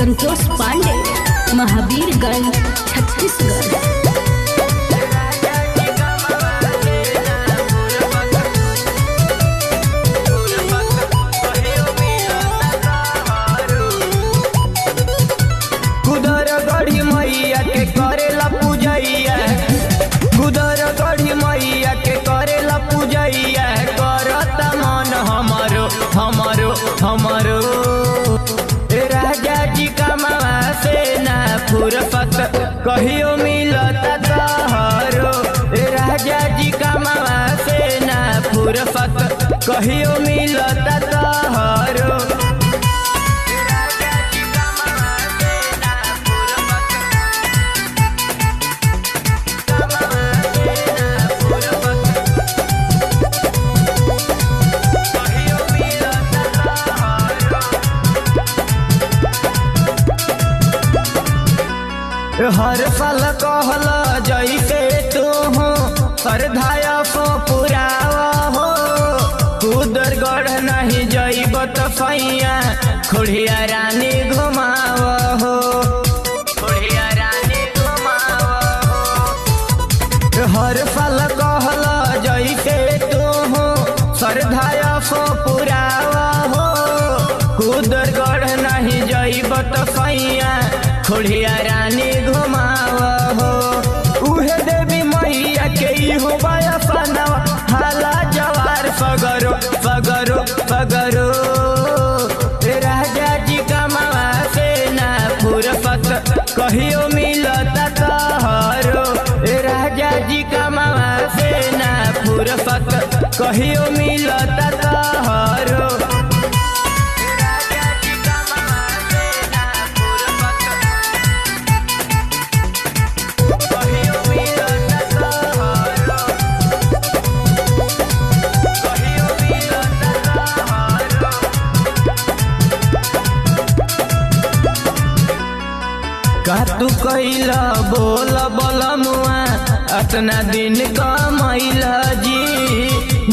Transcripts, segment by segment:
संतोष पांडे, महावीरगंज, छत्तीसगढ़। मैया के करेला पूजैया, गुदर गढ़ी मैया के करेला पूजैया, करता मन हमारो हमारो हमारो। राजा जी कमावा से ना फुर्सत कहियो मिलता तोहरो। राजा जी कमावा से ना फुर्सत कहियो मिलता तोहरो। हर साल कहल जैसे तू हो श्रद्धाया सो पुरावा हो। कुदर गढ़ नहीं जैब तो सैया खुड़िया रानी घुमाव हो, खुड़िया रानी घुमाव हो। हर साल कहल जैसे तू हो श्रद्धाया सो पुरावा हो। कुदर गढ़ नहीं जैब तो सैया खुड़िया रानी घुमाव हो। उहे देवी मैया के हो बयसनवा हाला जवार सगरो सगरो सगरो। राजा जी कमावा से ना फुर्सत कहियो मिलता तोहरो। राजा जी कमावा से ना फुर्सत कहियो मिलता तोहरो। का तू कैला बोल बलमुआ अतना दिन कमैला जी।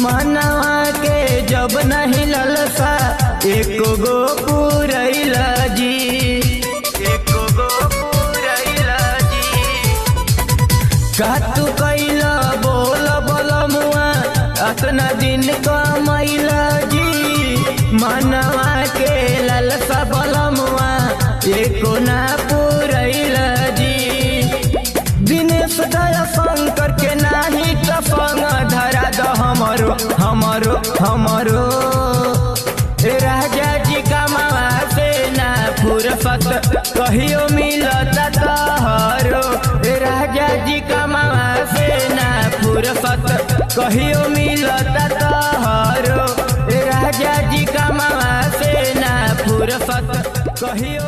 मनवा के जब नहीं ललसा एको गो पुरैला जी, एको गो पुरैला जी। का तू कैला बोल बलमुआ अतना दिन कमैला जी। मनवा के ललसा बलमुआ एको ना पुरैला जी। दिनेश दया शंकर के नाही संग धरा द हमरो हमरो हमरो। राजा जी कमावा से ना फुर्सत कहियो मिलता तोहरो। राजा जी कमावा से ना फुर्सत कहियो मिलता तोहरो। राजा जी कमावा से ना फुर्सत कहियो